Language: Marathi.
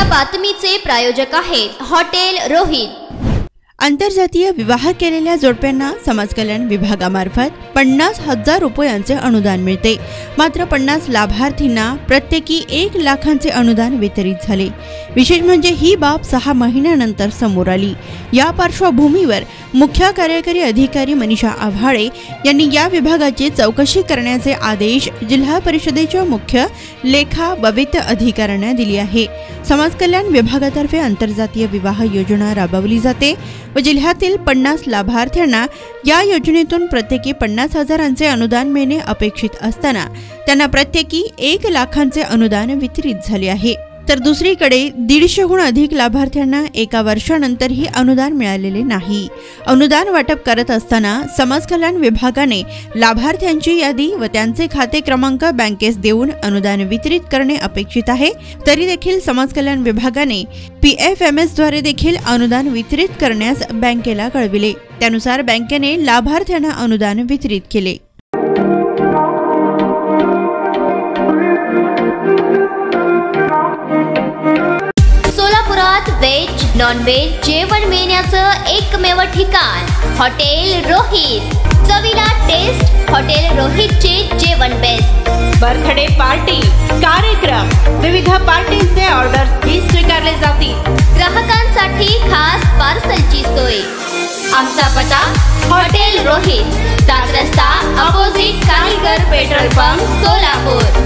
या बातमीचे प्रायोजक आहेत हॉटेल रोहित। आंतरजातीय विवाह केलेल्या जोडप्यांना समाज कल्याण विभागामार्फत 50,000 रुपयांचे अनुदान मिळते। मात्र 50 लाभार्थींना प्रत्येकी 1 लाखांचे अनुदान वितरित झाले। विशेष म्हणजे ही बाब 6 महिन्यानंतर समोर आली। या पार्श्वभूमीवर मुख्य कार्यकारी अधिकारी मनीषा आव्हाळे यांनी या विभागाची चौकशी करण्याचे आदेश जिल्हा परिषदेच्या मुख्य लेखा बवित्य अधिकाऱ्यांना दिले आहे। समाज कल्याण विभागातर्फे आंतरजातीय विवाह योजना राबवली जाते व जिल्ह्यातील 50 लाभार्थ्यांना या योजनेतून प्रत्येकी 50,000चे अनुदान मिळणे अपेक्षित असताना त्यांना प्रत्येकी 1 लाखांचे अनुदान वितरित झाले आहे। तर दुसरीकडे 150हून अधिक लाभार्थ्यांना 1 वर्षानंतरही अनुदान मिळालेले नाही। अनुदान वाटप करत असताना समाज कल्याण विभागाने लाभार्थ्यांची यादी व त्यांचे खाते क्रमांक बँकेस देऊन अनुदान वितरित करणे अपेक्षित आहे। तरी देखील समाज कल्याण विभागाने PFMS द्वारे देखील अनुदान वितरित करण्यास बँकेला कळविले। त्यानुसार बँकेने लाभार्थ्यांना अनुदान वितरित केले। सोलापुरात वेज नॉन वेज जेवण मिळण्याचं एकमेव ठिकाण हॉटेल रोहित। चवीला टेस्ट हॉटेल रोहितचे जेवण बेस्ट। बर्थडे पार्टी, कार्यक्रम, विविध पार्टींचे ऑर्डर्स ही स्वीकारले जातील। ग्राहकांसाठी खास पार्सलची सोय। आमचा पत्ता हॉटेल रोहित, दादरस्ता अपोजिट कारीगर पेट्रोल पंप, सोलापूर।